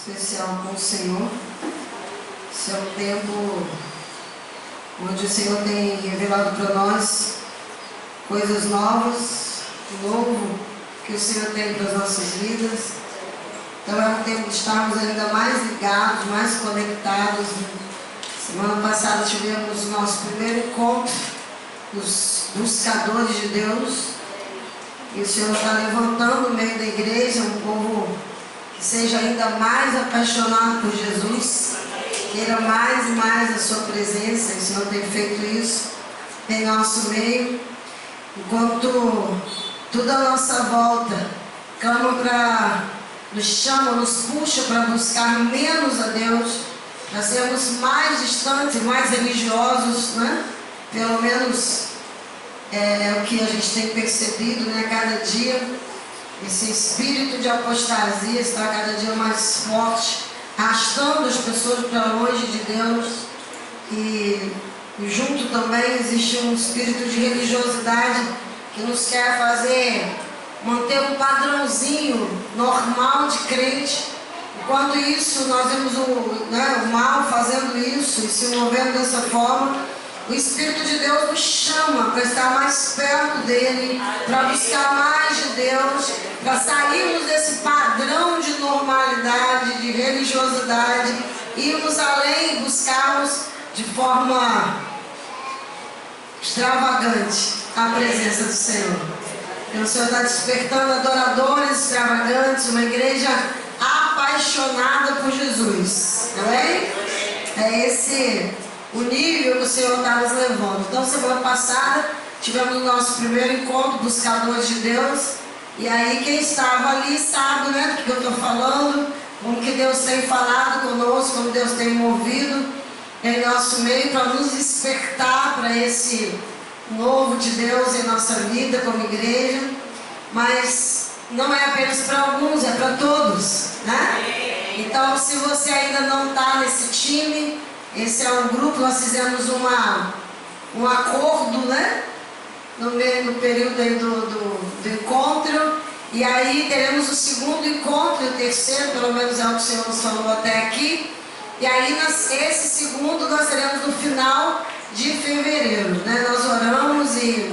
especial com o Senhor. Esse é um tempo onde o Senhor tem revelado para nós coisas novas, novo que o Senhor tem para as nossas vidas. Então é um tempo de estarmos ainda mais ligados, mais conectados. Semana passada tivemos o nosso primeiro encontro dos buscadores de Deus. E o Senhor está levantando no meio da igreja um povo que seja ainda mais apaixonado por Jesus, queira mais e mais a sua presença. O Senhor tem feito isso em nosso meio, enquanto toda a nossa volta clama nos chama, nos puxa para buscar menos a Deus, para sermos mais distantes, mais religiosos, né? Pelo menos é o que a gente tem percebido, né? Cada dia esse espírito de apostasia está cada dia mais forte, arrastando as pessoas para longe de Deus. E junto também existe um espírito de religiosidade que nos quer fazer manter um padrãozinho normal de crente. Enquanto isso, nós vemos o mal fazendo isso e se movendo dessa forma. O Espírito de Deus nos chama para estar mais perto dele, para buscar mais de Deus, para sairmos desse padrão de normalidade, de religiosidade, irmos além e buscarmos de forma extravagante a presença do Senhor. Então, o Senhor está despertando adoradores extravagantes, uma igreja apaixonada por Jesus. Amém? É esse o nível que o Senhor está nos levando. Então, semana passada tivemos o nosso primeiro encontro, buscadores de Deus. E aí quem estava ali sabe, né, do que eu estou falando, como que Deus tem falado conosco, como Deus tem movido em nosso meio para nos despertar para esse novo de Deus em nossa vida como igreja. Mas não é apenas para alguns, é para todos, né? Então, se você ainda não está nesse time, esse é um grupo, nós fizemos um acordo, né? No período aí do encontro. E aí teremos o segundo encontro e o terceiro, pelo menos é o que o Senhor nos falou até aqui. E aí esse segundo nós teremos no final de fevereiro, né? Nós oramos e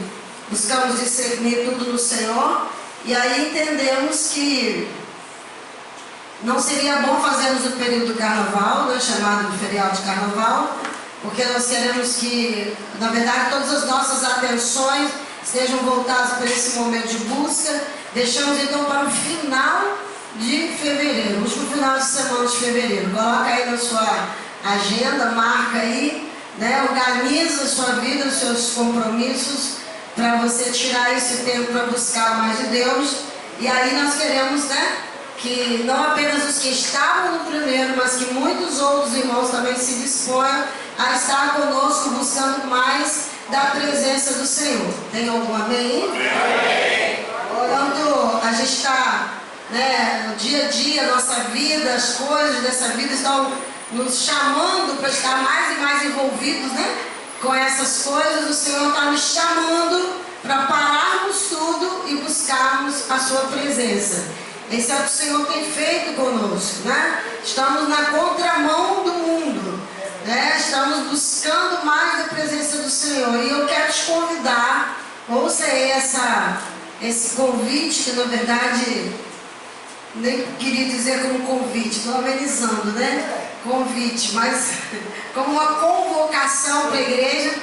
buscamos discernir tudo no Senhor. E aí entendemos que não seria bom fazermos o período do carnaval, né, chamado de feriado de carnaval, porque nós queremos que, na verdade, todas as nossas atenções estejam voltadas para esse momento de busca. Deixamos então para o final de fevereiro, último final de semana de fevereiro. Coloca aí na sua agenda, marca aí, né, organiza a sua vida, os seus compromissos, para você tirar esse tempo para buscar mais de Deus. E aí nós queremos, né, que não apenas os que estavam no primeiro, mas que muitos outros irmãos também se disponham a estar conosco buscando mais da presença do Senhor. Tem algum amém? Amém. Quando a gente está, né, no dia a dia, nossa vida, as coisas dessa vida estão nos chamando para estar mais e mais envolvidos, né, com essas coisas, o Senhor está nos chamando para pararmos tudo e buscarmos a sua presença. Esse é o que o Senhor tem feito conosco, né? Estamos na contramão do mundo, né? Estamos buscando mais a presença do Senhor. E eu quero te convidar, ouça aí esse convite, que na verdade nem queria dizer como convite, estou amenizando, né? Convite, mas como uma convocação para a igreja.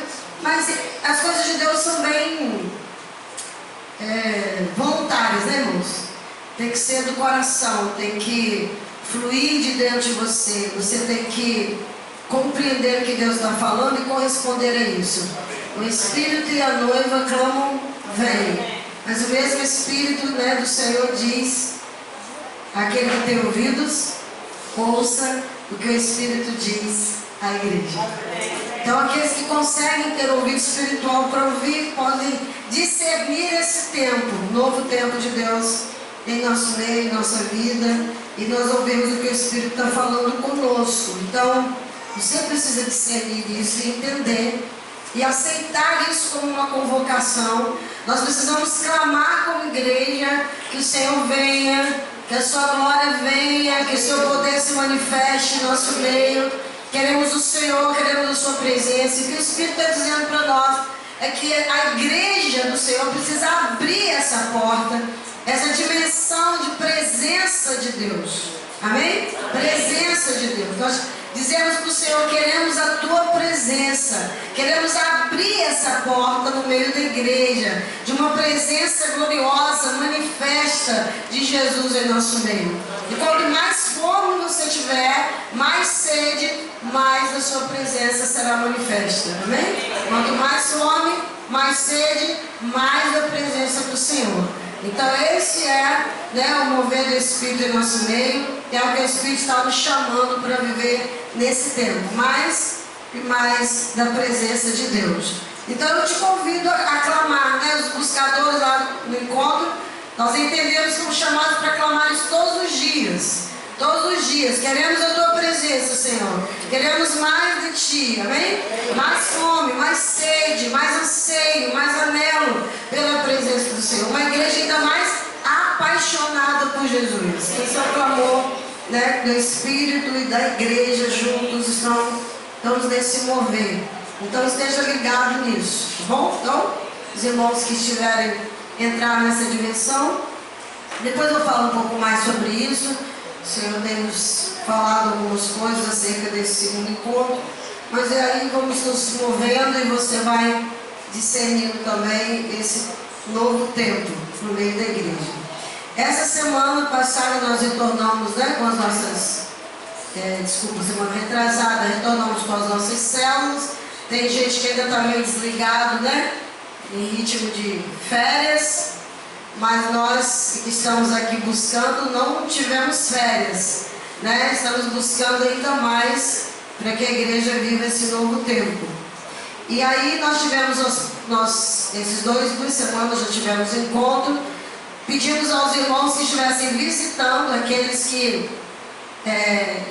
Mas as coisas de Deus são bem voluntárias, né, irmãos? Tem que ser do coração, tem que fluir de dentro de você. Você tem que compreender o que Deus está falando e corresponder a isso. O Espírito e a noiva clamam, vem. Mas o mesmo Espírito, né, do Senhor diz, aquele que tem ouvidos, ouça o que o Espírito diz à igreja. Então aqueles que conseguem ter ouvido espiritual para ouvir, podem discernir esse tempo, novo tempo de Deus em nosso meio, em nossa vida, e nós ouvimos o que o Espírito está falando conosco. Então, você precisa discernir isso e entender e aceitar isso como uma convocação. Nós precisamos clamar como igreja que o Senhor venha, que a sua glória venha, que o seu poder se manifeste em nosso meio. Queremos o Senhor, queremos a sua presença. E o que o Espírito está dizendo para nós é que a igreja do Senhor precisa abrir essa porta, essa dimensão de presença de Deus. Amém? Presença de Deus. Nós dizemos para o Senhor, queremos a tua presença. Queremos abrir essa porta no meio da igreja, de uma presença gloriosa, manifesta de Jesus em nosso meio. E quanto mais fome você tiver, mais sede, mais a sua presença será manifesta. Amém? Quanto mais fome, mais sede, mais a presença do Senhor. Então esse é, o mover do Espírito em nosso meio, é o que o Espírito está nos chamando para viver nesse tempo, mais e mais da presença de Deus. Então eu te convido a clamar, os buscadores lá no encontro, nós entendemos que somos chamados para clamar isso todos os dias. Todos os dias, queremos a tua presença, Senhor. Queremos mais de ti, amém? Mais fome, mais sede, mais anseio, mais anelo pela presença do Senhor. Uma igreja ainda mais apaixonada por Jesus. Esse é o clamor, do Espírito e da igreja juntos. Estamos nesse mover. Então esteja ligado nisso, tá bom? Então, os irmãos que estiverem entrar nessa dimensão, depois eu falo um pouco mais sobre isso. O Senhor tem nos falado algumas coisas acerca desse segundo encontro, mas aí vamos nos movendo e você vai discernindo também esse novo tempo no meio da igreja. Essa semana passada nós retornamos com as nossas, semana retrasada, retornamos com as nossas células. Tem gente que ainda está meio desligado, em ritmo de férias. Mas nós que estamos aqui buscando não tivemos férias, Estamos buscando ainda mais para que a igreja viva esse novo tempo. E aí nós tivemos, esses duas semanas já tivemos encontro, pedimos aos irmãos que estivessem visitando, aqueles que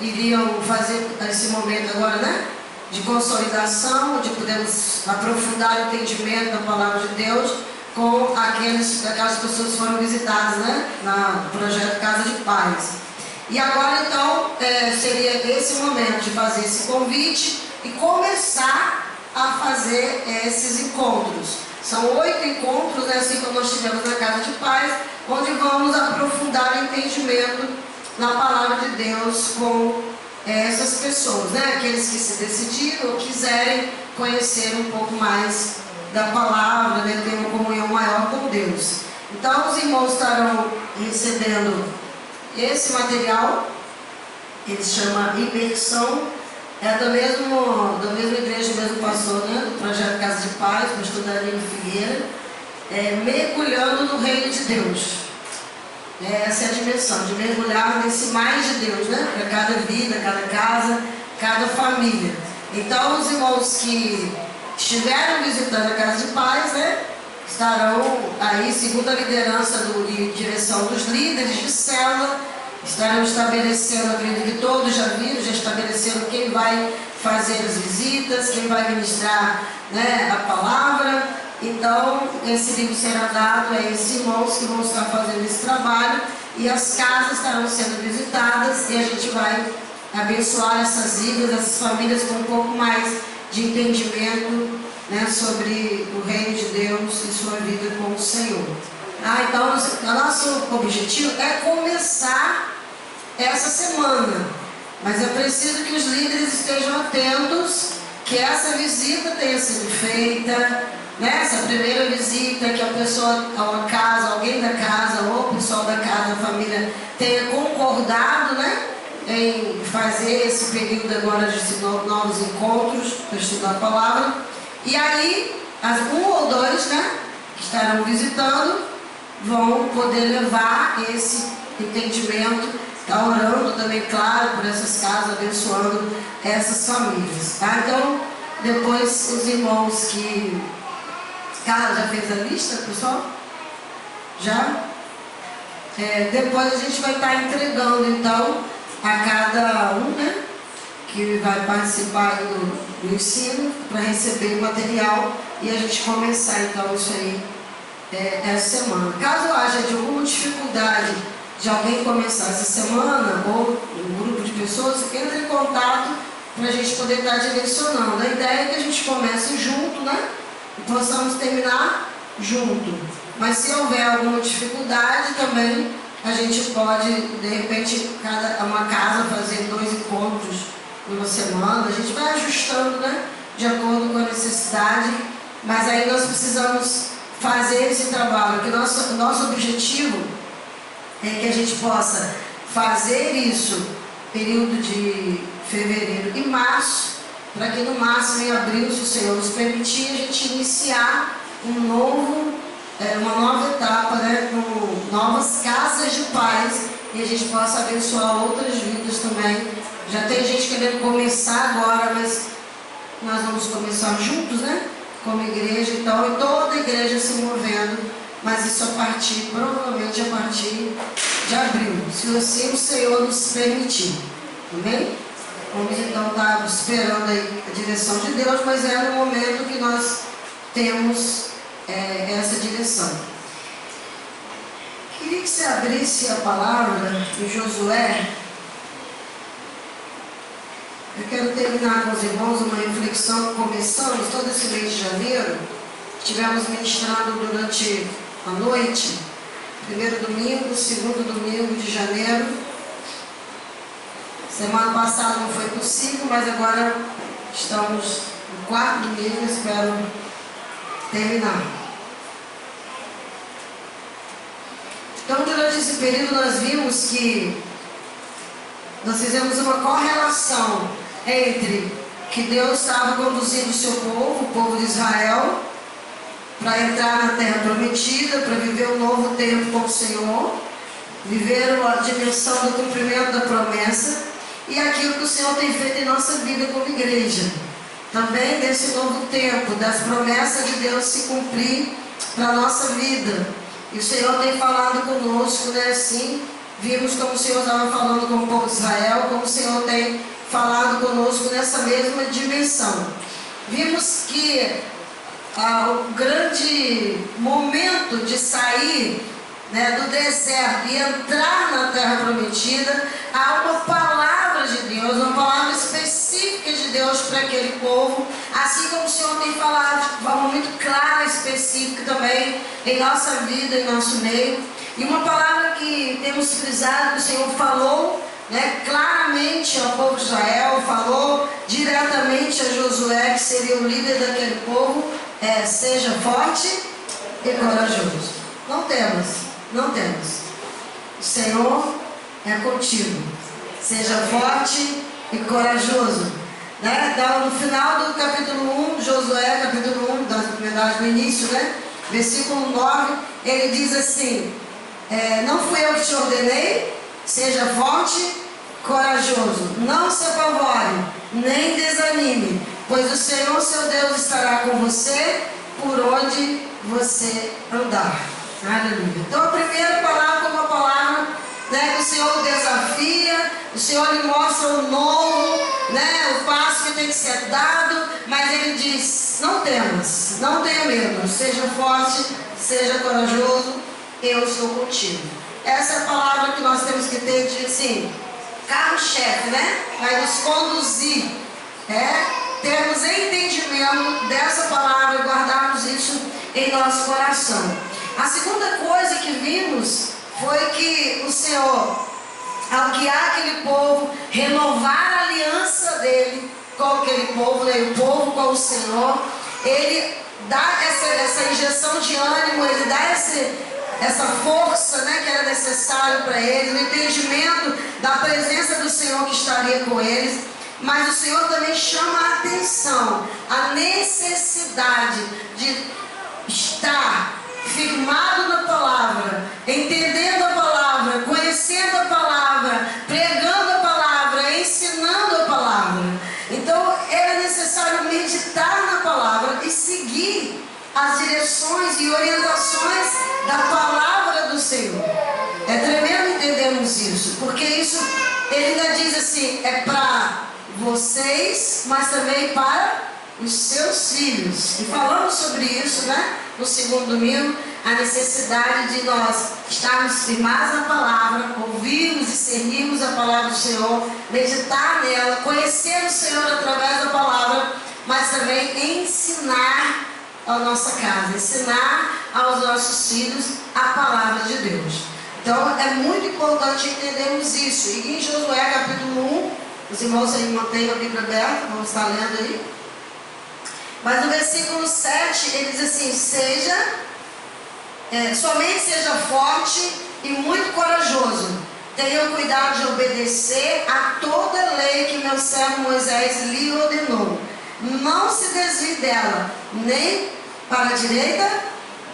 iriam fazer esse momento agora, de consolidação, de podermos aprofundar o entendimento da palavra de Deus, com aquelas pessoas que foram visitadas, no projeto Casa de Paz. E agora então seria esse momento de fazer esse convite e começar a fazer esses encontros. São 8 encontros, assim como nós tivemos na Casa de Paz, onde vamos aprofundar o entendimento na palavra de Deus com essas pessoas, aqueles que se decidiram ou quiserem conhecer um pouco mais da palavra, ter uma comunhão maior com Deus. Então os irmãos estarão recebendo esse material, ele se chama Imersão, é da mesma igreja, do mesmo pastor, do projeto Casa de Paz, pastor Danilo Figueira, mergulhando no reino de Deus. Essa é a dimensão, de mergulhar nesse mais de Deus, para cada vida, cada casa, cada família. Então os irmãos que estiveram visitando a Casa de Paz, estarão aí, segundo a liderança e direção dos líderes de célula, estarão estabelecendo, acredito que todos já viram, já estabeleceram quem vai fazer as visitas, quem vai ministrar a palavra. Então, esse livro será dado a esses irmãos que vão estar fazendo esse trabalho e as casas estarão sendo visitadas e a gente vai abençoar essas vidas, essas famílias com um pouco mais de entendimento sobre o reino de Deus e sua vida com o Senhor. Então, o nosso objetivo é começar essa semana, mas é preciso que os líderes estejam atentos, que essa visita tenha sido feita, essa primeira visita, que a pessoa, a casa, alguém da casa, ou o pessoal da casa, a família, tenha concordado, em fazer esse período agora de novos encontros para estudar a palavra. E aí, um ou dois, que estarão visitando, vão poder levar esse entendimento, está orando também, claro, por essas casas, abençoando essas famílias. Então, depois os irmãos que... Carla, já fez a lista, pessoal? Já? Depois a gente vai estar entregando, então, a cada um, que vai participar do ensino, para receber o material e a gente começar, então, isso aí essa semana. Caso haja de alguma dificuldade de alguém começar essa semana, ou um grupo de pessoas pessoas, entra em contato para a gente poder estar direcionando. A ideia é que a gente comece junto, né? E possamos terminar junto. Mas se houver alguma dificuldade também, a gente pode, de repente, uma casa fazer 2 encontros numa semana. A gente vai ajustando, né? De acordo com a necessidade. Mas aí nós precisamos fazer esse trabalho. Que o nosso objetivo é que a gente possa fazer isso período de fevereiro e março, para que no máximo em abril, se o Senhor nos permitir, a gente iniciar uma nova etapa, né, com novas casas de paz, e a gente possa abençoar outras vidas também. Já tem gente querendo começar agora, mas nós vamos começar juntos, né, como igreja, então, e toda a igreja se movendo, mas isso provavelmente a partir de abril, se assim o Senhor nos permitir. Amém? Vamos então estar esperando aí a direção de Deus, mas é no momento que nós temos essa direção. Queria que você abrisse a palavra em Josué. Eu quero terminar com os irmãos uma reflexão que começamos todo esse mês de janeiro. Estivemos ministrando durante a noite, primeiro domingo, segundo domingo de janeiro. Semana passada não foi possível, mas agora estamos no 4º domingo, espero terminar. Então, durante esse período nós vimos que nós fizemos uma correlação entre que Deus estava conduzindo o seu povo, o povo de Israel, para entrar na terra prometida, para viver um novo tempo com o Senhor, viver a dimensão do cumprimento da promessa, e aquilo que o Senhor tem feito em nossa vida como igreja. Também desse novo tempo, das promessas de Deus se cumprir para a nossa vida. E o Senhor tem falado conosco, né? Assim, vimos como o Senhor estava falando com o povo de Israel, como o Senhor tem falado conosco nessa mesma dimensão. Vimos que o grande momento de sair, né, do deserto e entrar na terra prometida, há uma palavra de Deus, uma palavra específica de Deus para aquele povo, assim como o Senhor tem falado de forma muito clara, específica também em nossa vida, em nosso meio. E uma palavra que temos frisado, que o Senhor falou, né, claramente ao povo de Israel, falou diretamente a Josué, que seria o líder daquele povo, seja forte e corajoso. Não temas. O Senhor é contigo. Seja forte e corajoso. Né? Então, no final do capítulo 1, Josué, capítulo 1, na verdade, no início, né? Versículo 9, ele diz assim: não fui eu que te ordenei, seja forte, corajoso, não se apavore, nem desanime, pois o Senhor seu Deus estará com você por onde você andar. Aleluia. Então a primeira palavra é uma palavra, né, que o Senhor desafia, o Senhor lhe mostra o novo, né, o passo que tem que ser dado, mas ele diz: não temas, não tenha medo, seja forte, seja corajoso, eu estou contigo. Essa é a palavra que nós temos que ter de, assim, carro-chefe, né? Vai nos conduzir, termos entendimento dessa palavra e guardarmos isso em nosso coração. A segunda coisa que vimos foi que o Senhor, ao guiar aquele povo, renovar a aliança dele com aquele povo, né, o povo com o Senhor, ele dá essa injeção de ânimo, ele dá essa força, né, que era necessário para eles, o entendimento da presença do Senhor que estaria com eles. Mas o Senhor também chama a atenção, a necessidade de estar firmado na palavra, entendendo a palavra, conhecendo a palavra, pregando a palavra, ensinando a palavra. Então era necessário meditar na palavra e seguir as direções e orientações da palavra do Senhor. É tremendo entendermos isso, porque isso, ele ainda diz assim, é para vocês, mas também para os seus filhos. E falamos sobre isso, né? no segundo domingo, a necessidade de nós estarmos firmados na palavra, ouvirmos e discernirmos a palavra do Senhor, meditar nela, conhecer o Senhor através da palavra, mas também ensinar a nossa casa, ensinar aos nossos filhos a palavra de Deus. Então é muito importante entendermos isso. E em Josué capítulo 1, os irmãos aí mantêm a Bíblia aberta, vamos estar lendo aí. Mas no versículo 7 ele diz assim: somente seja forte e muito corajoso. Tenha cuidado de obedecer a toda a lei que meu servo Moisés lhe ordenou. Não se desvie dela, nem para a direita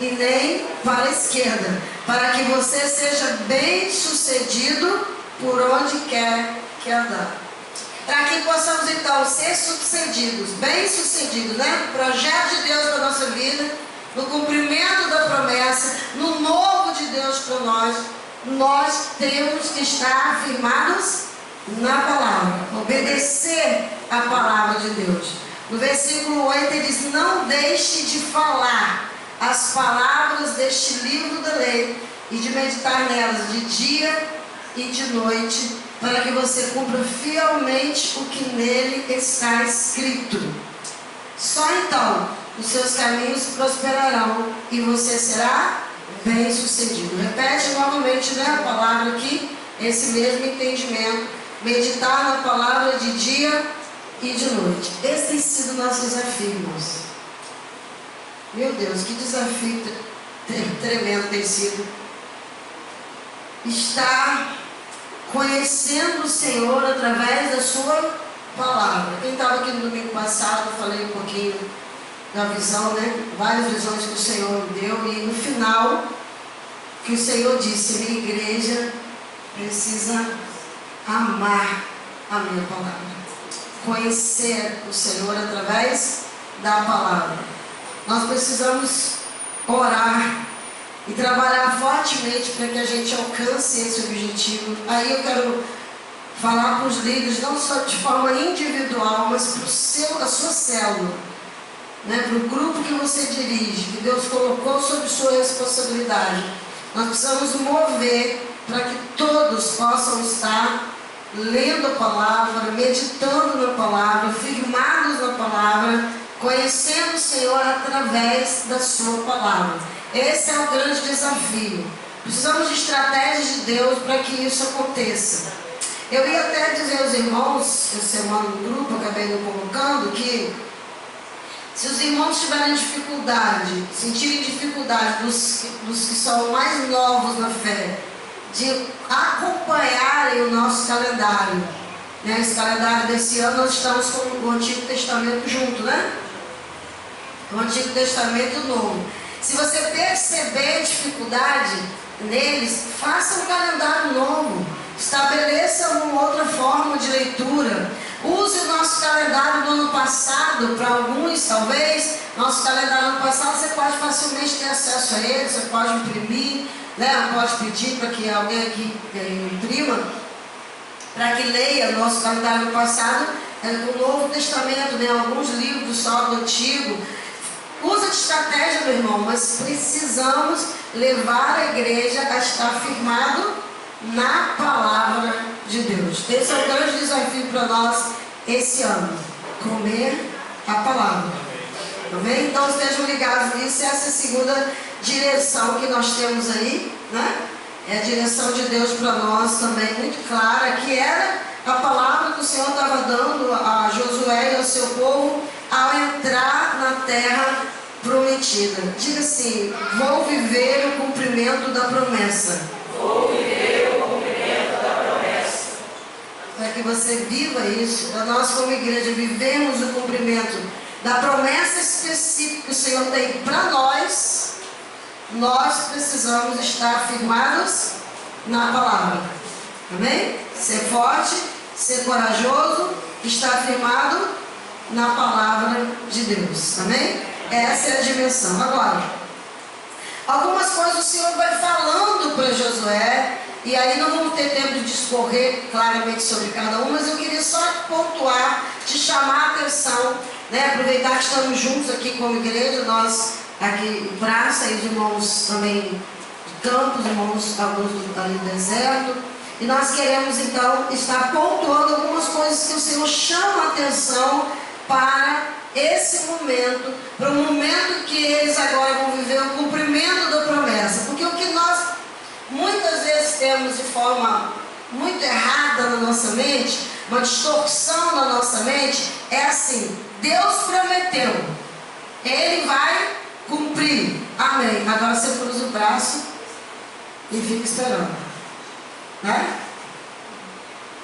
e nem para a esquerda, para que você seja bem sucedido por onde quer que andar. Para que possamos então ser sucedidos, bem sucedidos, né? No projeto de Deus para a nossa vida, no cumprimento da promessa, no novo de Deus para nós temos que estar firmados na palavra, obedecer a palavra de Deus. No versículo 8 ele diz: não deixe de falar as palavras deste livro da lei e de meditar nelas de dia e de noite, para que você cumpra fielmente o que nele está escrito. Só então os seus caminhos prosperarão e você será bem sucedido. Repete novamente, né, a palavra aqui, esse mesmo entendimento. Meditar na palavra de dia e de noite. Esse tem sido o nosso desafio, irmãos. Meu Deus, que desafio tremendo tem sido. Estar conhecendo o Senhor através da sua palavra. Quem estava aqui no domingo passado, eu falei um pouquinho da visão, né? Várias visões que o Senhor me deu. E no final, que o Senhor disse: minha igreja precisa amar a minha palavra. Conhecer o Senhor através da palavra. Nós precisamos orar e trabalhar fortemente para que a gente alcance esse objetivo. Aí eu quero falar para os líderes, não só de forma individual, mas para a sua célula, né? Para o grupo que você dirige, que Deus colocou sob sua responsabilidade. Nós precisamos mover para que todos possam estar lendo a palavra, meditando na palavra, firmados na palavra, conhecendo o Senhor através da sua palavra. Esse é o grande desafio. Precisamos de estratégias de Deus para que isso aconteça. Eu ia até dizer aos irmãos, essa semana no grupo, acabei não colocando, que se os irmãos tiverem dificuldade, sentirem dificuldade dos que são mais novos na fé, de acompanharem o nosso calendário, né? Esse calendário desse ano nós estamos com o Antigo Testamento junto, né? O Antigo Testamento e o Novo. Se você perceber dificuldade neles, faça um calendário novo, estabeleça uma outra forma de leitura. Use o nosso calendário do ano passado. Para alguns, talvez, nosso calendário do ano passado, você pode facilmente ter acesso a ele, você pode imprimir, né? Pode pedir para que alguém aqui imprima, para que leia o nosso calendário do passado, o Novo Testamento, né? Alguns livros só do Antigo. Usa de estratégia, meu irmão, mas precisamos levar a igreja a estar firmado na palavra de Deus. Esse é o grande desafio para nós esse ano: comer a palavra. Amém? Então estejam ligados nisso. Essa é a segunda direção que nós temos aí, né? É a direção de Deus para nós também, muito clara, que era a palavra que o Senhor estava dando a Josué e ao seu povo ao entrar na terra prometida. Diga assim: vou viver o cumprimento da promessa. Vou viver o cumprimento da promessa. Para que você viva isso, para nós como igreja vivemos o cumprimento da promessa específica que o Senhor tem para nós, nós precisamos estar firmados na palavra. Amém? Ser forte, ser corajoso, estar firmado na palavra de Deus. Amém? Essa é a dimensão. Agora, algumas coisas o Senhor vai falando para Josué, e aí não vamos ter tempo de discorrer claramente sobre cada um, mas eu queria só pontuar, te chamar a atenção, né? Aproveitar que estamos juntos aqui como igreja, nós aqui braço aí de irmãos também de campos, irmãos alguns ali do deserto. E nós queremos então estar pontuando algumas coisas que o Senhor chama a atenção para esse momento, para o momento que eles agora vão viver o cumprimento da promessa. Porque o que nós muitas vezes temos de forma muito errada na nossa mente, uma distorção na nossa mente, é assim: Deus prometeu, Ele vai cumprir, amém. Agora você cruza o braço e fica esperando, né?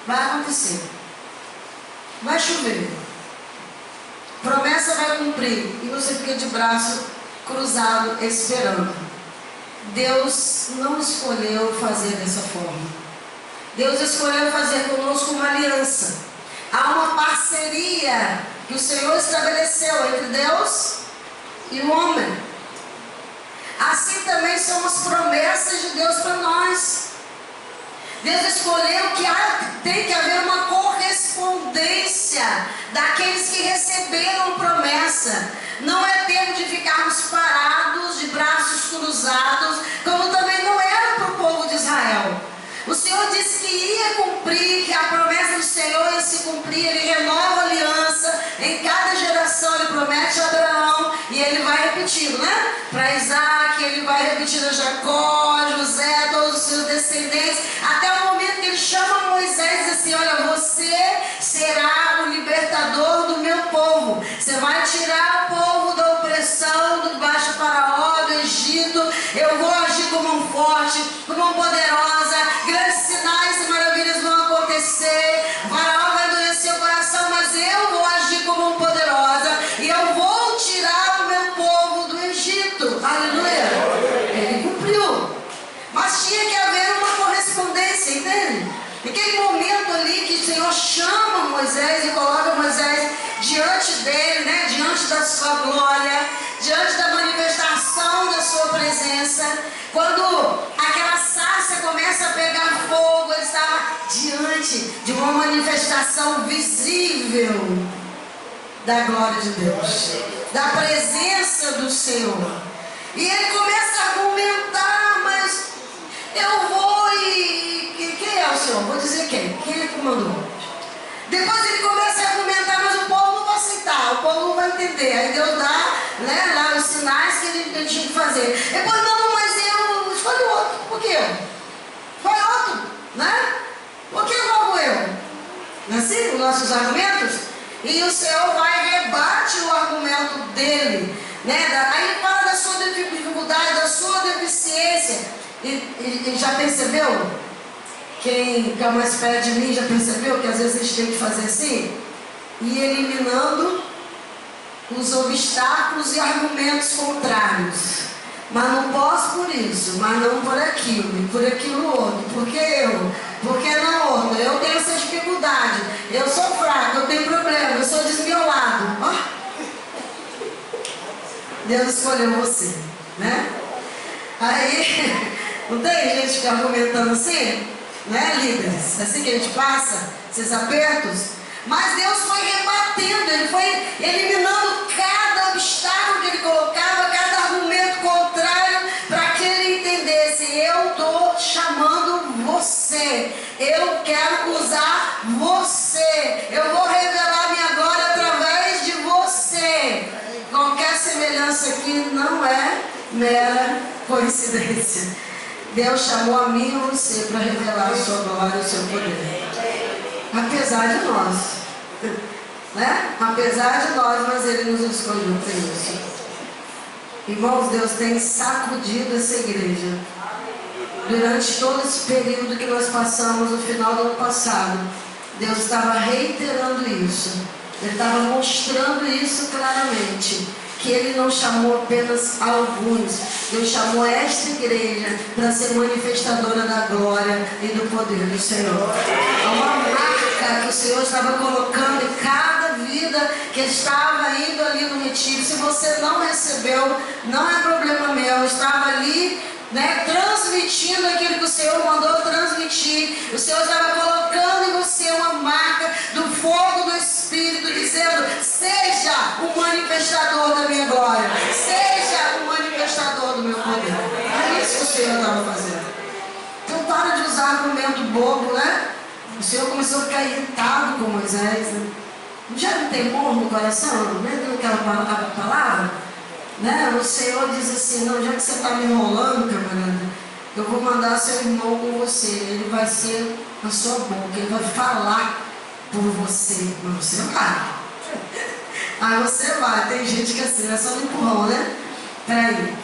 Vai acontecer, vai chover, promessa vai cumprir, e você fica de braço cruzado esperando. Deus não escolheu fazer dessa forma. Deus escolheu fazer conosco uma aliança. Há uma parceria que o Senhor estabeleceu entre Deus e o homem. Assim também são as promessas de Deus para nós. Deus escolheu que tem que haver uma correspondência daqueles que receberam promessa. Não é tempo de ficarmos parados, de braços cruzados, como também não era para o povo de Israel. O Senhor disse que ia cumprir, que a promessa do Senhor ia se cumprir. Ele renova a aliança, em cada geração Ele promete a Abraão, e Ele vai repetindo, né? Para Isaac, Ele vai repetindo a Jacó, a José, todos os seus descendentes, até o momento que Ele chama Moisés e diz assim: olha, você será o libertador do meu povo. Você vai tirar o povo da opressão, do baixo Faraó, do Egito. Eu vou agir como mão forte, como mão poderosa. Grandes sinais e maravilhas vão acontecer. O Faraó vai endurecer o coração, mas eu vou agir como mão poderosa, e eu vou tirar o meu povo do Egito. Aleluia. Ele cumpriu. Mas tinha que haver uma correspondência, entende? Naquele momento ali que o Senhor chama Moisés e coloca Moisés diante dele, né? Diante da sua glória, diante da manifestação da sua presença. Quando aquela sarça começa a pegar fogo, ele estava diante de uma manifestação visível da glória de Deus, da presença do Senhor. E ele começa a argumentar: mas eu vou e quem é o Senhor? Vou dizer quem? Quem é que mandou? Depois ele começa a argumentar: mas o povo não vai aceitar, o povo não vai entender. Aí Deus dá, né, lá os sinais que ele tinha que fazer. Depois: não, mas eu escolhi outro. Por quê? Foi outro, né? Por que logo eu? Não é assim os nossos argumentos? E o Senhor vai e rebate o argumento dele, né? Aí ele fala da sua dificuldade, da sua deficiência. E já percebeu? Quem fica mais perto de mim já percebeu que às vezes a gente tem que fazer assim? E eliminando os obstáculos e argumentos contrários. Mas não posso por isso, mas não por aquilo, e por aquilo outro. Porque eu? Porque não outro? Eu tenho essa dificuldade, eu sou fraco, eu tenho problema, eu sou desmiolado. Deus escolheu você, né? Aí, não tem gente que fica argumentando assim? Né, líderes? Assim que a gente passa, esses apertos. Mas Deus foi rebatendo, Ele foi eliminando cada obstáculo que Ele colocava, cada argumento contrário, para que Ele entendesse: eu estou chamando você, eu quero usar você, eu vou revelar minha glória através de você. Qualquer semelhança aqui não é mera coincidência. Deus chamou a mim e você para revelar a sua glória e o seu poder. Apesar de nós, né? Apesar de nós, mas Ele nos escolheu para isso. Irmãos, Deus tem sacudido essa igreja. Durante todo esse período que nós passamos, no final do ano passado, Deus estava reiterando isso. Ele estava mostrando isso claramente. Que Ele não chamou apenas alguns, Deus chamou esta igreja para ser manifestadora da glória e do poder do Senhor. É uma marca que o Senhor estava colocando em cada vida que estava indo ali no retiro. Se você não recebeu, não é problema meu, eu estava ali, né, transmitindo aquilo que o Senhor mandou transmitir. O Senhor estava colocando em você uma marca do fogo do Espírito, dizendo: seja o manifestador da minha glória, seja o argumento bobo, né? O Senhor começou a ficar irritado com Moisés, né? Não já não tem temor no coração? Lembra daquela palavra? Né? O Senhor diz assim, não, já que você está me enrolando, camarada, eu vou mandar seu irmão com você. Ele vai ser na sua boca, ele vai falar por você. Mas você vai. Aí você vai. Tem gente que é assim, é só um empurrão, né? Peraí.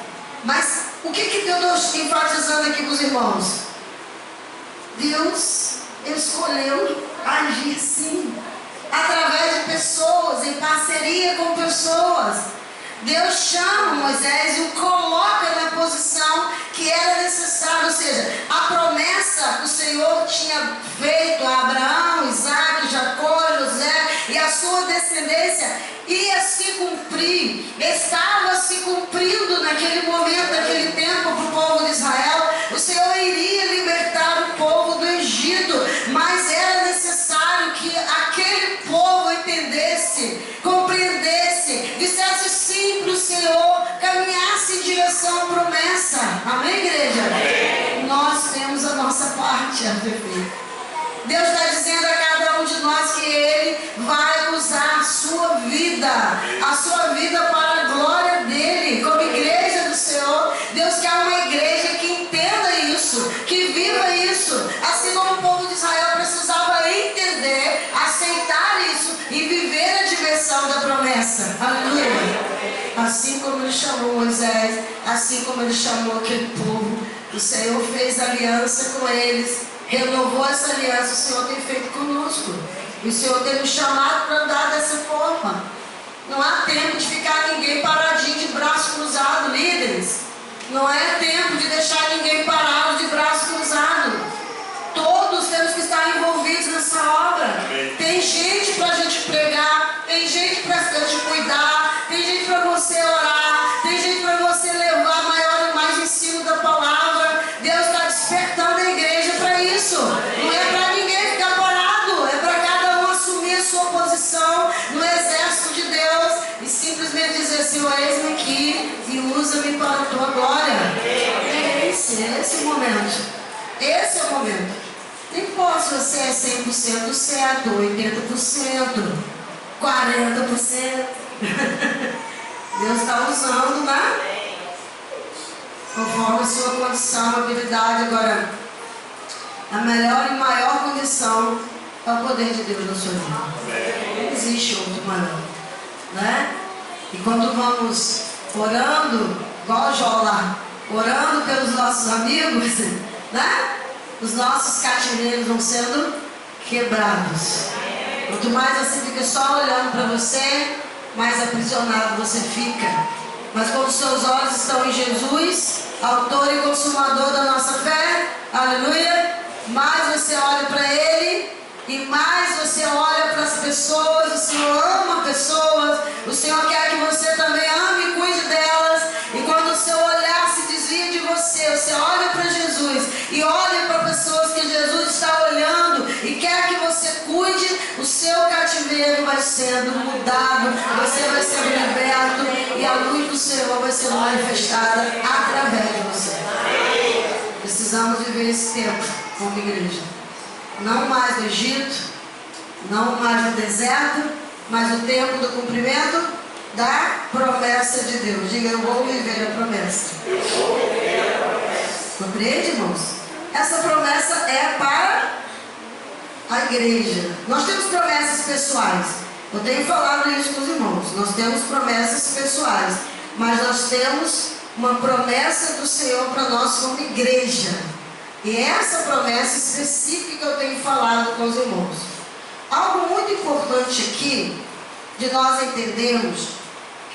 Mas o que Deus está enfatizando aqui para os irmãos? Deus escolheu agir sim, através de pessoas, em parceria com pessoas. Deus chama Moisés e o coloca na posição que era necessária, ou seja, a promessa que o Senhor tinha feito a Abraão, Isaac, Jacó, José e a sua descendência ia se cumprir, estava se cumprindo naquele momento, naquele tempo para o povo de Israel. O Senhor iria libertar o povo do Egito, mas era necessário que aquele povo entendesse, compreendesse, dissesse sim para o Senhor, caminhasse em direção à promessa. Amém, igreja? Amém. Nós temos a nossa parte a viver. Deus está dizendo a cada um de nós que Ele vai usar a sua vida para a glória dEle, como igreja do Senhor. Deus quer uma igreja que entenda isso, que viva isso, assim como o povo de Israel precisava entender, aceitar isso e viver a dimensão da promessa. Aleluia! Assim como Ele chamou Moisés, assim como Ele chamou aquele povo, o Senhor fez aliança com eles, renovou essa aliança. O Senhor tem feito conosco, e o Senhor tem nos chamado para andar dessa forma. Não há tempo de ficar ninguém paradinho de braço cruzado, líderes. Não é tempo de deixar ninguém parado de braço cruzado. Todos temos que estar envolvidos nessa obra. Tem gente para a gente pregar, tem gente para a gente cuidar, tem gente para você orar, tem gente para você levar maior e mais ensino da palavra. Deus está despertando a igreja para isso. Não é para ninguém ficar parado, é para cada um assumir a sua posição no exército de Deus e simplesmente dizer: Senhor, eis-me aqui e usa-me para a tua glória. É esse o momento. Esse é o momento. Nem posso você é 100% certo, 80%, 40%. Deus está usando, né? Conforme a sua condição, habilidade. Agora, a melhor e maior condição é o poder de Deus na sua vida. Não existe outro maior, né? E quando vamos orando, igual Jó lá, orando pelos nossos amigos, né? Os nossos cativeiros vão sendo quebrados. Quanto mais você fica só olhando para você, mais aprisionado você fica. Mas quando seus olhos estão em Jesus, autor e consumador da nossa fé, aleluia, mais você olha para Ele e mais você olha para as pessoas. O Senhor ama pessoas, o Senhor quer que você também ame e cuide delas. E quando o seu olhar se desvia de você olha para Jesus e olha para pessoas que Jesus está olhando e quer que você cuide, o seu cativeiro vai sendo mudado, você vai sendo liberto e a luz do Senhor vai sendo manifestada através de você. Precisamos viver esse tempo como igreja. Não mais no Egito, não mais no deserto, mas o tempo do cumprimento da promessa de Deus. Diga: eu vou viver a promessa. Eu vou viver a promessa. Compreende, irmãos? Essa promessa é para a igreja. Nós temos promessas pessoais. Eu tenho falado isso com os irmãos. Nós temos promessas pessoais, mas nós temos uma promessa do Senhor para nós como igreja. E essa promessa específica que eu tenho falado com os irmãos. Algo muito importante aqui de nós entendermos,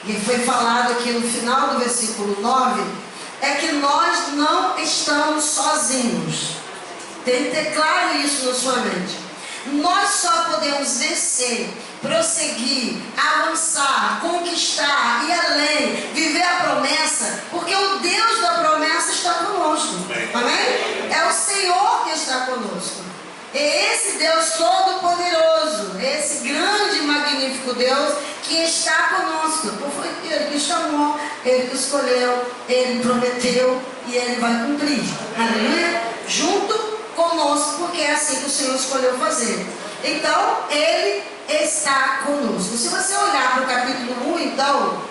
que foi falado aqui no final do versículo 9, é que nós não estamos sozinhos. Tem que ter claro isso na sua mente. Nós só podemos vencer, prosseguir, avançar, conquistar, ir além, viver a promessa, porque o Deus da promessa está conosco. Amém? É o Senhor que está conosco. É esse Deus todo-poderoso, esse grande e magnífico Deus que está conosco. Foi Ele que chamou, Ele que escolheu, Ele prometeu e Ele vai cumprir. Aleluia? Junto conosco, porque é assim que o Senhor escolheu fazer. Então, Ele está conosco. Se você olhar para o capítulo 1, então,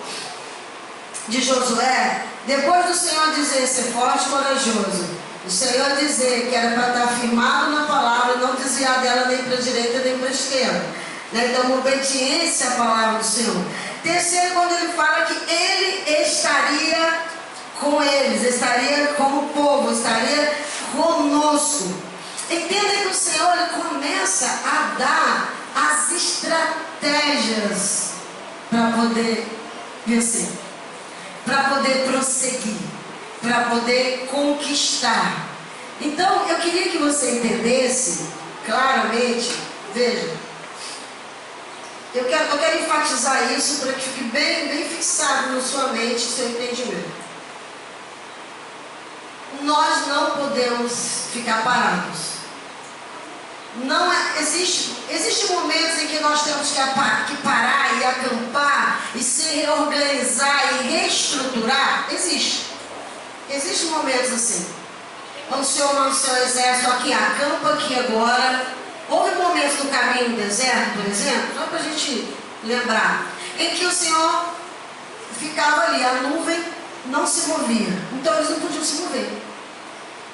de Josué, depois do Senhor dizer ser forte e corajoso, o Senhor dizer que era para estar firmado na palavra e não desviar dela nem para a direita nem para a esquerda, né? Então, uma obediência à palavra do Senhor. Terceiro, quando Ele fala que Ele estaria com eles, estaria com o povo, estaria conosco. Entenda que o Senhor, Ele começa a dar as estratégias para poder vencer, para poder prosseguir, para poder conquistar. Então, eu queria que você entendesse claramente, veja, eu quero enfatizar isso para que fique bem fixado na sua mente, seu entendimento. Nós não podemos ficar parados. Não existe momentos em que nós temos que parar e acampar e se reorganizar e reestruturar. Existem momentos assim. O Senhor manda o seu exército aqui, acampa aqui agora. Houve momentos no caminho do deserto, por exemplo, só para a gente lembrar, em que o Senhor ficava ali, a nuvem não se movia. Então eles não podiam se mover,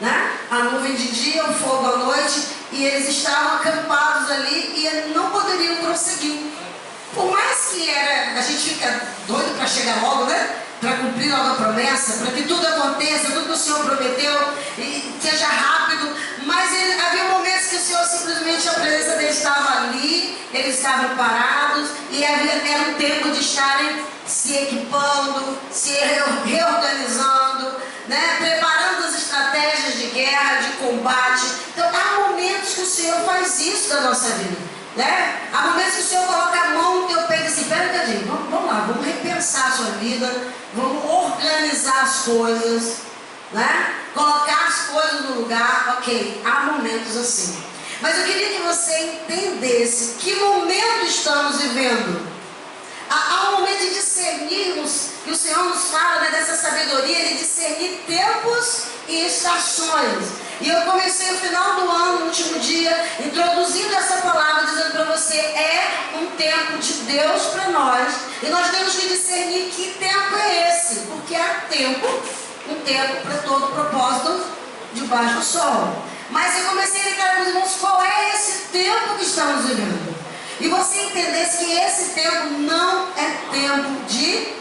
né? A nuvem de dia, o fogo à noite, e eles estavam acampados ali e não poderiam prosseguir. Por mais que a gente fica doido para chegar logo, né? Para cumprir logo a promessa, para que tudo aconteça, tudo que o Senhor prometeu e seja rápido, mas havia momentos que o Senhor simplesmente, a presença dele estava ali, eles estavam parados e era um tempo de estarem se equipando, se reorganizando, né? Preparando as estratégias de guerra, de combate. Então há momentos que o Senhor faz isso na nossa vida, né? Há momentos que o Senhor coloca a mão no teu peito e diz assim, pera um bocadinho, vamos lá, vamos repensar a sua vida, vamos organizar as coisas, né? Colocar as coisas no lugar. Ok, há momentos assim, mas eu queria que você entendesse que momento estamos vivendo. Há um momento de discernirmos, que o Senhor nos fala, né, dessa sabedoria de discernir tempos e estações. E eu comecei no final do ano, no último dia, introduzindo essa palavra, dizendo para você, é um tempo de Deus para nós. E nós temos que discernir que tempo é esse, porque há um tempo para todo propósito debaixo do sol. Mas eu comecei a ligar com os irmãos, qual é esse tempo que estamos vivendo? E você entendesse que esse tempo não é tempo de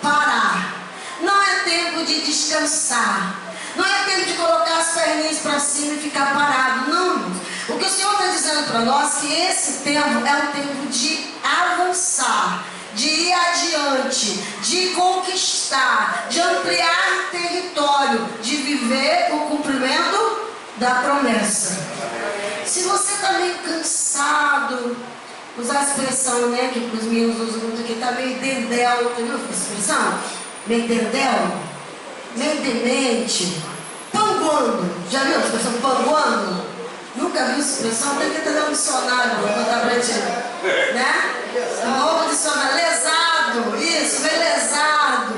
parar, não é tempo de descansar, não é tempo de colocar as perninhas para cima e ficar parado, não. O que o Senhor está dizendo para nós é que esse tempo é um tempo de avançar, de ir adiante, de conquistar, de ampliar território, de viver o cumprimento da promessa. Se você está meio cansado, usar a expressão, né, que os meninos usam muito aqui, está meio dendel, entendeu a expressão? Meio dendel, meio demente, panguando. Já viu a expressão panguando? Nunca viu essa expressão? Tem que ter um dicionário para botar pra gente, né? Um novo dicionário, lesado, isso, meio lesado,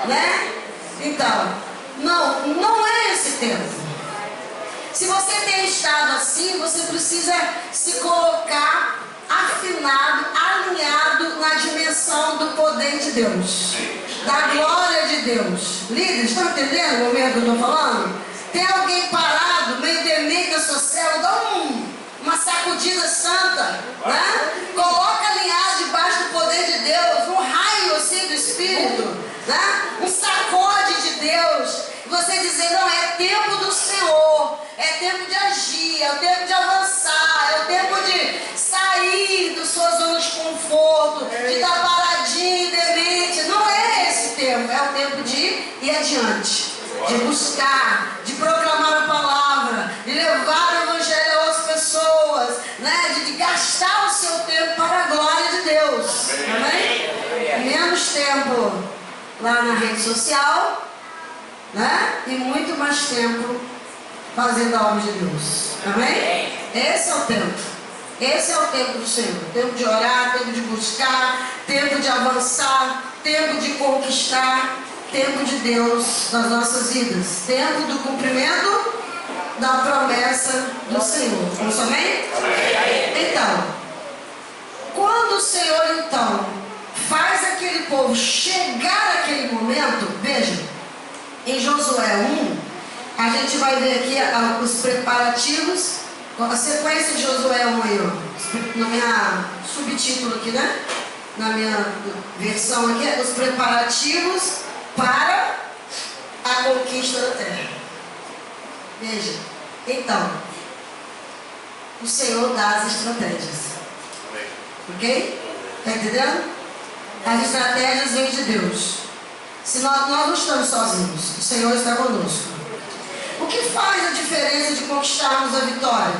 né? Então, não é esse tempo. Se você tem estado assim, você precisa se colocar afinado, alinhado na dimensão do poder de Deus, da glória de Deus. Líderes, estão entendendo o momento que eu estou falando? Tem alguém parado, meio demente da sua célula, dá uma sacudida santa, né? Coloca alinhado debaixo do poder de Deus, um raio assim do Espírito, né? Um sacode de Deus. Você dizer, não, é tempo do Senhor, é tempo de agir, é o tempo de avançar, é o tempo de sair da sua zona de conforto, de estar paradinho, demente. Não é esse tempo, é o tempo de ir adiante, de buscar, de proclamar a palavra, de levar o evangelho a outras pessoas, né? de gastar o seu tempo para a glória de Deus. Amém? Menos tempo lá na rede social, né? E muito mais tempo fazendo a obra de Deus. Amém? Esse é o tempo. Esse é o tempo do Senhor. Tempo de orar, tempo de buscar, tempo de avançar, tempo de conquistar, tempo de Deus nas nossas vidas. Tempo do cumprimento da promessa do Senhor. Vamos amém? Então, quando o Senhor então faz aquele povo chegar àquele momento, veja, em Josué 1, a gente vai ver aqui os preparativos, a sequência de Josué 1 aí, ó, no minha subtítulo aqui, né? Na minha versão aqui, os preparativos para a conquista da terra. Veja, então, o Senhor dá as estratégias. Ok? Está entendendo? As estratégias vêm de Deus. Se nós não estamos sozinhos, o Senhor está conosco. O que faz a diferença de conquistarmos a vitória?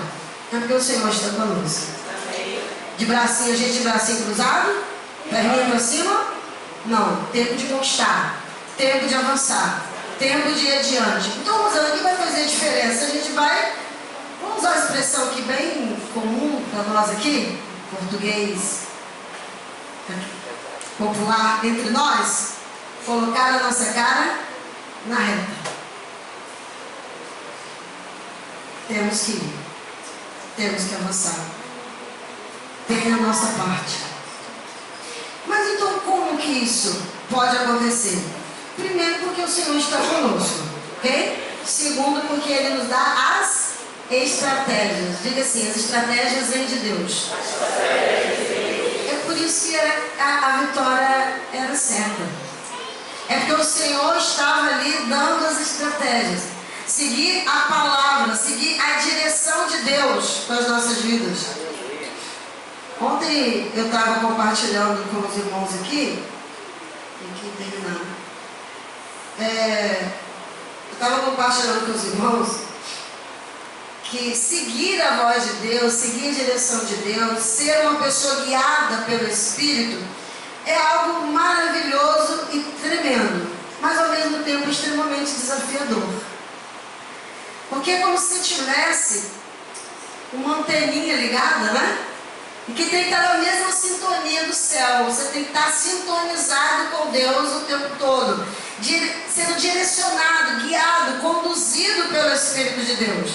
É porque o Senhor está conosco. De bracinho, gente de bracinho cruzado? Perninha para cima? Não. Tempo de conquistar. Tempo de avançar. Tempo de ir adiante. Então, usando o que vai fazer a diferença? A gente vai, vamos usar a expressão aqui bem comum para nós aqui, português popular entre nós, colocar a nossa cara na reta. Temos que ir. Temos que avançar. Tem a nossa parte. Mas então como que isso pode acontecer? Primeiro, porque o Senhor está conosco, ok? Segundo, porque Ele nos dá as estratégias. Diga assim, as estratégias vêm de Deus. É por isso que a vitória era certa. É porque o Senhor estava ali dando as estratégias. Seguir a palavra, seguir a direção de Deus para as nossas vidas. Ontem eu estava compartilhando com os irmãos aqui, eu estava compartilhando com os irmãos que seguir a voz de Deus, seguir a direção de Deus, ser uma pessoa guiada pelo Espírito, é algo maravilhoso e tremendo, mas ao mesmo tempo extremamente desafiador. Porque é como se tivesse uma anteninha ligada, né? E que tem que estar na mesma sintonia do céu. Você tem que estar sintonizado com Deus o tempo todo, sendo direcionado, guiado, conduzido pelo Espírito de Deus.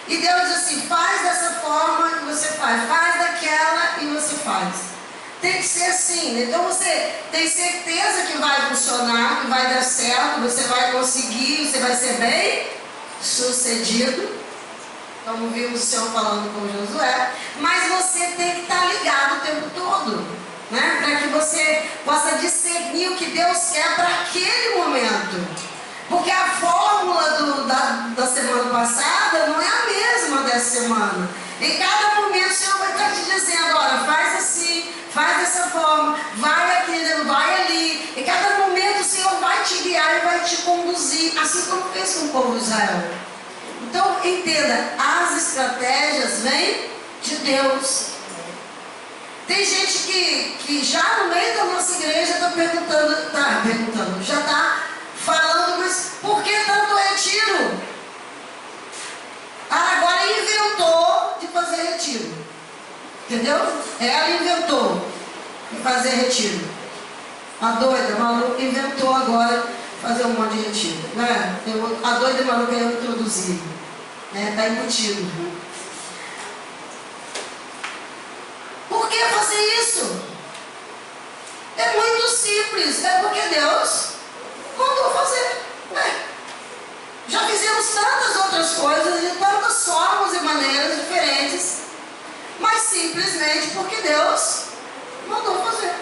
E Deus diz assim, faz dessa forma que você faz daquela e você faz. Tem que ser assim. Então você tem certeza que vai funcionar, que vai dar certo, você vai conseguir, você vai ser bem sucedido, como vimos o Senhor falando com Josué, mas você tem que estar ligado o tempo todo, né? Para que você possa discernir o que Deus quer para aquele momento. Porque a fórmula da semana passada não é a mesma dessa semana. Em cada momento o Senhor vai estar te dizendo, olha, faz assim, faz dessa forma, vai aqui, vai ali. Em cada momento o Senhor vai te guiar e vai te conduzir, assim como fez com o povo de Israel. Então, entenda, as estratégias vêm de Deus. Tem gente que já no meio da nossa igreja está perguntando, já está falando, mas por que tanto retiro? Agora inventou de fazer retiro. Entendeu? Ela inventou de fazer retiro. A doida, a maluca, inventou agora fazer um monte de retiro. Né? A doida maluca eu introduzi. Está embutido. Por que fazer isso? É muito simples. É porque Deus mandou fazer. Já fizemos tantas outras coisas de tantas formas e maneiras diferentes, mas simplesmente porque Deus mandou fazer.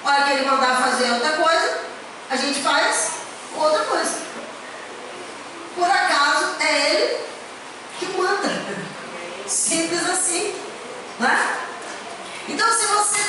A hora que Ele mandar fazer outra coisa, a gente faz outra coisa. Por acaso é Ele que manda. Simples assim, né? Então, se você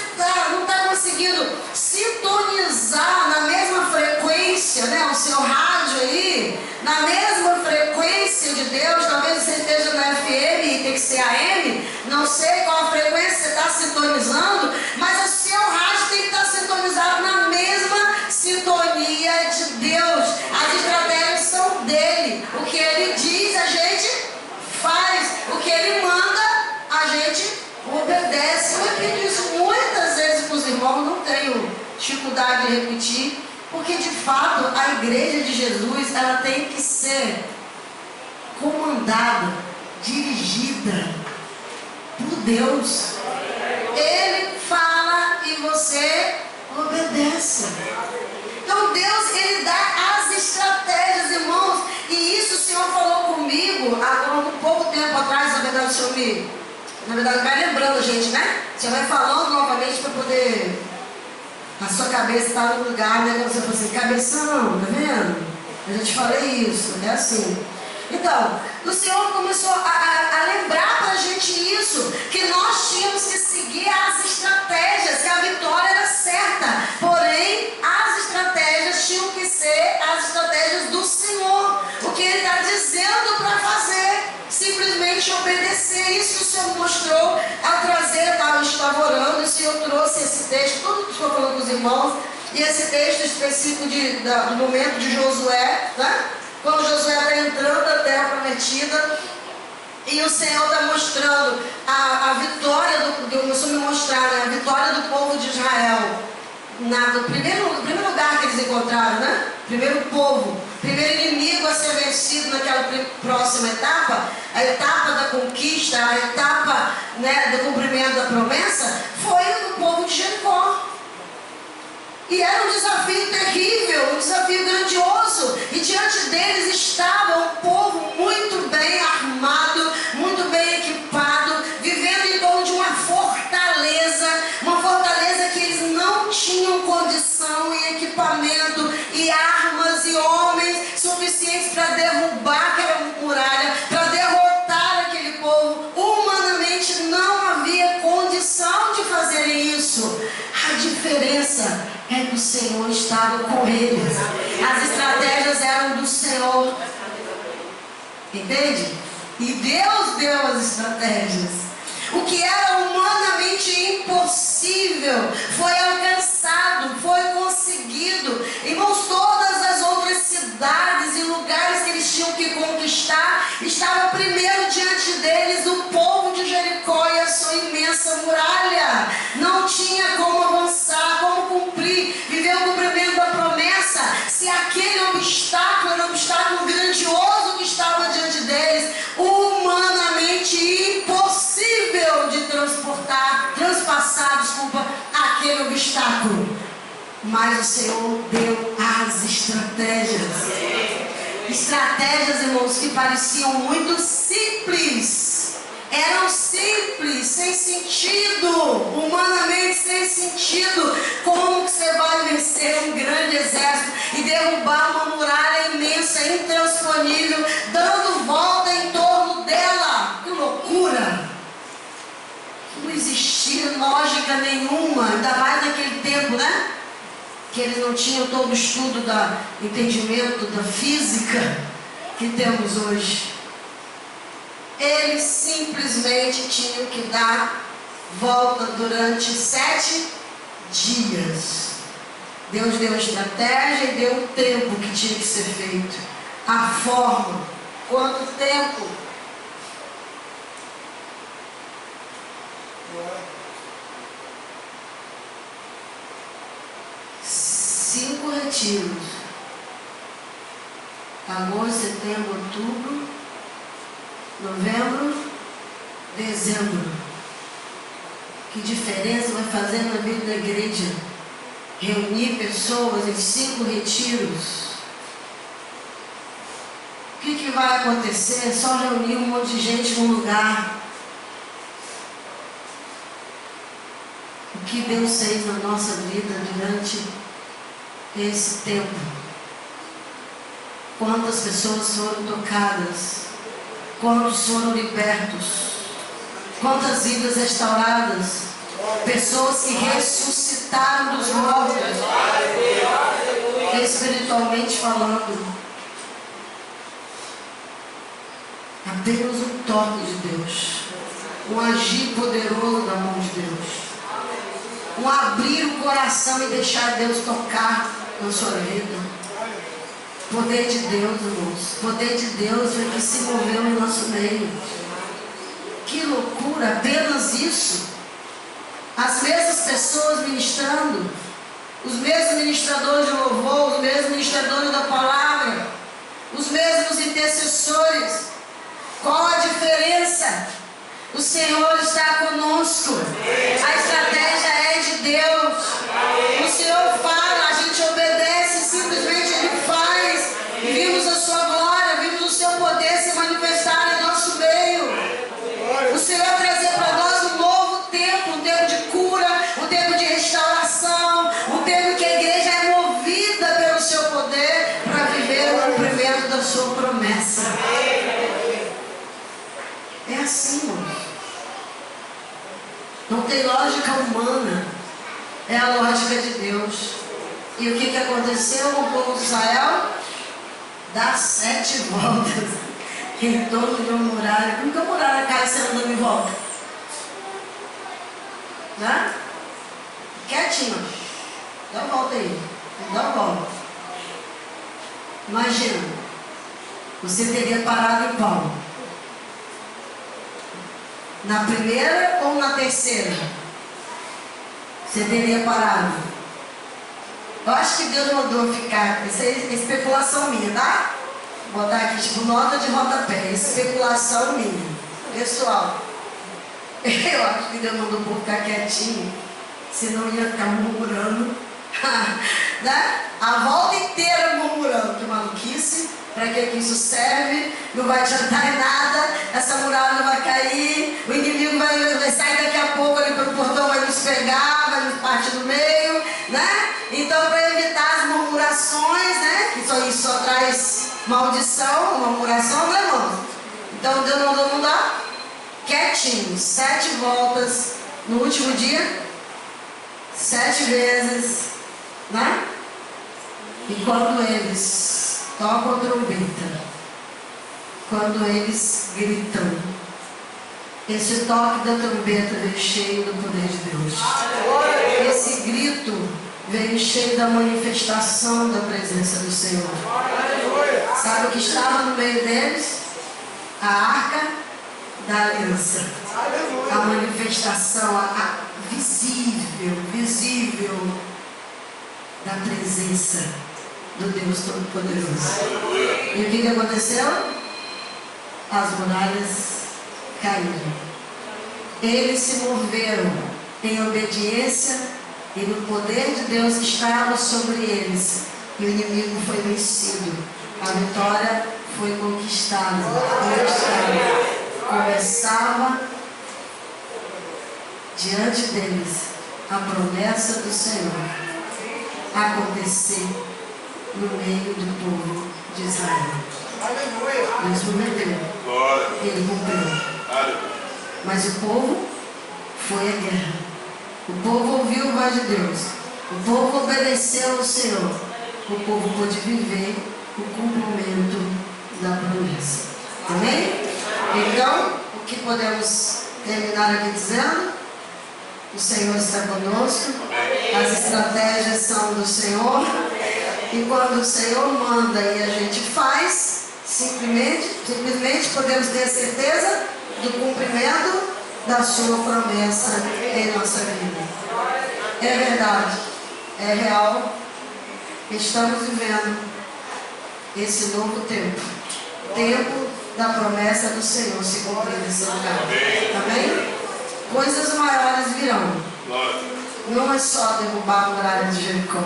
não está conseguindo sintonizar na mesma frequência, né, o seu rádio aí, na mesma frequência de Deus, talvez você esteja na FM e tem que ser AM, não sei qual a frequência você está sintonizando, mas o seu rádio tem que estar sintonizado na mesma sintonia de Deus. As estratégias são dele. O que Ele diz, a gente faz. O que Ele manda, a gente obedece. Eu repito isso muitas vezes para os irmãos, não tenho dificuldade de repetir, porque de fato a igreja de Jesus, ela tem que ser comandada, dirigida por Deus. Ele fala e você obedece. Então Deus, Ele dá as estratégias, irmãos. E isso o Senhor falou comigo há um pouco tempo atrás. Na verdade, o Senhor vai lembrando a gente, né? O Senhor vai falando novamente para poder... A sua cabeça está no lugar, né? Quando você fala assim, cabeção, tá vendo? Eu já te falei isso, é assim. Então, o Senhor começou a lembrar para a gente isso, que nós tínhamos que seguir as estratégias, que a vitória era certa, porém as estratégias tinham que ser as estratégias do Senhor, o que Ele está dizendo para fazer, simplesmente obedecer. Isso que o Senhor mostrou ao trazer, eu estava orando, o Senhor trouxe esse texto, tudo que estou falando com os irmãos, e esse texto específico do momento de Josué, né? Quando Josué está entrando na terra prometida, e o Senhor está mostrando a vitória, começou a me mostrar, né, a vitória do povo de Israel, no primeiro lugar que eles encontraram, né? Primeiro povo, primeiro inimigo a ser vencido naquela próxima etapa, a etapa da conquista, a etapa, né, do cumprimento da promessa, foi o povo de Jericó. E era um desafio terrível, um desafio grandioso. E diante deles estava um povo muito bem armado, muito bem equipado, vivendo em torno de uma fortaleza que eles não tinham condição e equipamento e armas e homens suficientes para derrubar aquela muralha, para derrotar aquele povo. Humanamente não havia condição de fazerem isso. A diferença é que o Senhor estava com eles. As estratégias eram do Senhor. Entende? E Deus deu as estratégias. O que era humanamente impossível foi alcançado, foi conseguido. Irmãos, todas as outras cidades e lugares que eles tinham que conquistar, estava primeiro diante deles o povo de Jericó e a sua imensa muralha. Não tinha como avançar, como cumprir, viver o cumprimento da promessa, se aquele obstáculo era um obstáculo grandioso que estava diante deles, humanamente impossível de transpassar, aquele obstáculo. Mas o Senhor deu as estratégias. Estratégias, irmãos, que pareciam muito simples. Eram simples, sem sentido, humanamente sem sentido. Como que você vai vencer um grande exército e derrubar uma muralha imensa, intransponível, dando volta em torno dela? Que loucura! Não existia lógica nenhuma, ainda mais naquele tempo, né? Que eles não tinham todo o estudo entendimento da física que temos hoje. Eles simplesmente tinham que dar volta durante 7 dias. Deus deu a estratégia e deu o tempo que tinha que ser feito. A forma. Quanto tempo? Cinco retiros. Agosto, setembro, outubro, novembro, dezembro. Que diferença vai fazer na vida da igreja? Reunir pessoas em 5 retiros. O que vai acontecer? É só reunir um monte de gente num lugar. O que Deus fez na nossa vida durante esse tempo? Quantas pessoas foram tocadas? Quantos foram libertos? Quantas vidas restauradas? Pessoas que ressuscitaram dos mortos, espiritualmente falando. Apenas um toque de Deus, um agir poderoso da mão de Deus, um abrir o coração e deixar Deus tocar na sua vida. Poder de Deus, irmãos. Poder de Deus foi que se moveu no nosso meio. Que loucura, apenas isso. As mesmas pessoas ministrando, os mesmos ministradores de louvor, os mesmos ministradores da palavra, os mesmos intercessores, Qual a diferença? O Senhor está conosco. A estratégia é de Deus. O Senhor fala, a gente obedece, simplesmente Ele faz. Vimos a sua glória, vimos o seu poder se manifestar em nosso meio. O Senhor trazer para nós um novo tempo, um tempo de cura, um tempo de restauração, um tempo que a igreja é movida pelo seu poder para viver o cumprimento da sua promessa. É assim, irmão. Não tem lógica humana, é a lógica de Deus. E o que aconteceu com o povo de Israel? Dá 7 voltas em torno de uma muralha. Como que a muralha cai se andando em volta? Né? Quietinho. Dá uma volta aí. Dá uma volta. Imagina, você teria parado em qual? Na primeira ou na terceira? Você teria parado. Eu acho que Deus mandou ficar. Isso é especulação minha, tá? Vou botar aqui tipo nota de rodapé. Especulação minha. Pessoal, eu acho que Deus mandou o povo ficar quietinho. Senão ia ficar murmurando. Né? A volta inteira murmurando. Que maluquice. Para que isso serve? Não vai adiantar em nada. Essa muralha não vai cair. O inimigo vai sair daqui a pouco ali pelo portão, vai nos pegar, vai nos partir do meio, né? Então, para evitar as murmurações, né? Que isso só traz maldição, uma murmuração, né, irmão? Então, Deus mandou mudar quietinho. 7 voltas no último dia, 7 vezes, né? E quando eles tocam a trombeta, quando eles gritam, esse toque da trombeta veio cheio do poder de Deus. Esse grito veio cheio da manifestação da presença do Senhor. Sabe o que estava no meio deles? A arca da aliança. A manifestação visível da presença do Deus Todo-Poderoso. E o que aconteceu? As muralhas caíram. Eles se moveram em obediência e no poder de Deus que estava sobre eles. E o inimigo foi vencido. A vitória foi conquistada. Começava diante deles a promessa do Senhor acontecer no meio do povo de Israel. Deus prometeu. Ele cumpriu. Mas o povo foi à guerra. O povo ouviu a voz de Deus. O povo obedeceu ao Senhor. O povo pôde viver o cumprimento da promessa. Amém? Então, o que podemos terminar aqui dizendo? O Senhor está conosco. As estratégias são do Senhor. E quando o Senhor manda e a gente faz, simplesmente podemos ter certeza do cumprimento da sua promessa em nossa vida. É verdade, é real. Estamos vivendo esse novo tempo. Tempo da promessa do Senhor se cumprir nesse lugar. Amém? Coisas maiores virão. Não é só derrubar a muralha de Jericó.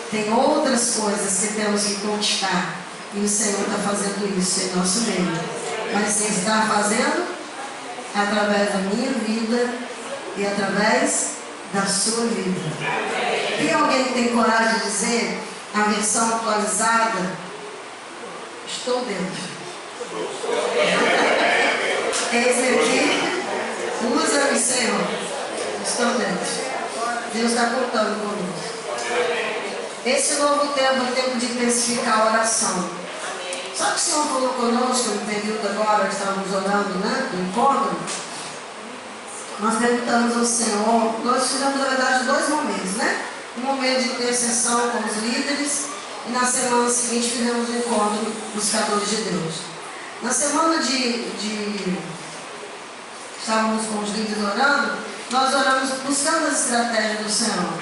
Tem outras coisas que temos que conquistar. E o Senhor está fazendo isso em nosso meio. Mas Ele está fazendo através da minha vida e através da sua vida. Tem alguém que tem coragem de dizer a versão atualizada? Estou dentro. Esse aqui, usa-me, Senhor. Estou dentro. Deus está contando conosco. Esse novo tempo é o tempo de intensificar a oração. Só que o Senhor falou conosco no período agora que estávamos orando, né, do encontro. Nós perguntamos ao Senhor, nós fizemos na verdade 2 momentos, né? Um momento de intercessão com os líderes e na semana seguinte fizemos um encontro buscadores de Deus. Na semana estávamos com os líderes orando, nós oramos buscando as estratégias do Senhor.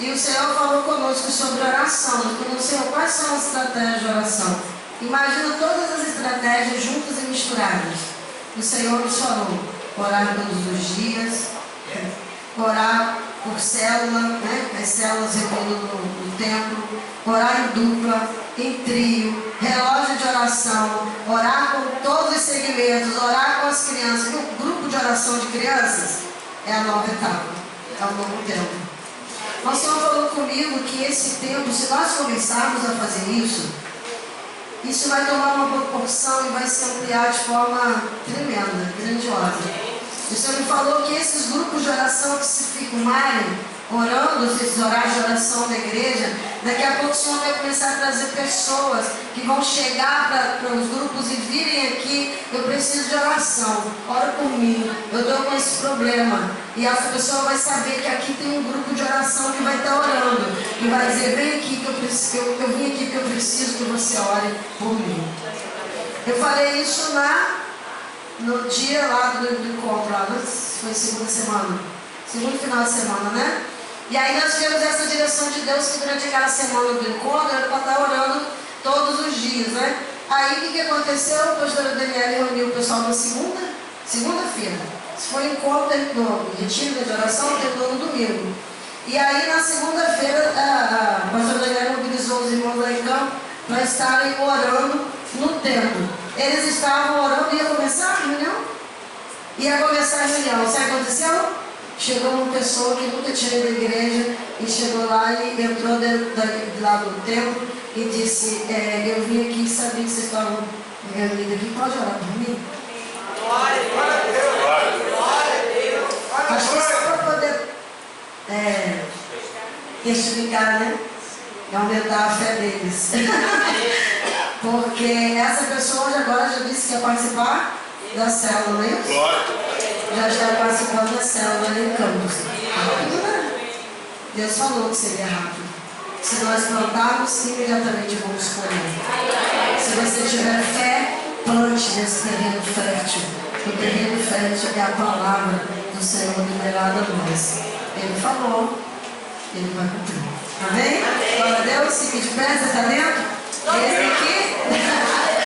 E o Senhor falou conosco sobre oração. Nós falamos, Senhor, quais são as estratégias de oração? Imagina todas as estratégias juntas e misturadas. O Senhor nos falou: orar todos os dias, orar por célula, né? As células reunidas no templo, orar em dupla, em trio, relógio de oração, orar com todos os segmentos, orar com as crianças. E o grupo de oração de crianças é a nova etapa, é o novo tempo. O Senhor falou comigo que esse tempo, se nós começarmos a fazer isso vai tomar uma proporção e vai se ampliar de forma tremenda, grandiosa. O Senhor me falou que esses grupos de oração que se firmarem, orando, esses horários de oração da igreja, daqui a pouco o Senhor vai começar a trazer pessoas que vão chegar para os grupos e virem aqui: eu preciso de oração, ora por mim, eu estou com esse problema. E essa pessoa vai saber que aqui tem um grupo de oração que vai estar orando e vai dizer: vem aqui que eu vim aqui porque eu preciso que você ore por mim. Eu falei isso no dia lá do encontro, foi segunda semana, segundo final de semana, né? E aí nós tivemos essa direção de Deus que durante aquela semana do encontro era para estar orando todos os dias, né? Aí o que aconteceu? A pastora Daniela reuniu o pessoal na segunda-feira. Foi um encontro, terminou, o retiro de oração terminou no domingo. E aí na segunda-feira a pastora Daniela mobilizou os irmãos lá em campo para estarem orando no templo. Eles estavam orando, ia começar a reunião? Ia começar a reunião. Sabe o que aconteceu? Chegou uma pessoa que nunca tinha ido à igreja e chegou lá e entrou lá do templo e disse: eu vim aqui e sabia que vocês estavam reunidos aqui, pode orar por mim? Glória a Deus! Glória a Deus! Acho que só para poder testificar, né? E aumentar a fé deles. Porque essa pessoa agora já disse que ia participar da célula, não é isso? Já está participando da célula em Campos. Rápido, né? Deus falou que seria rápido. Se nós plantarmos, imediatamente vamos colher. Se você tiver fé, plante nesse terreno fértil. O terreno fértil é a palavra do Senhor liberada a nós. Ele falou, ele vai cumprir. Amém? Glória a Deus. Fique de pé, você está dentro? Esse aqui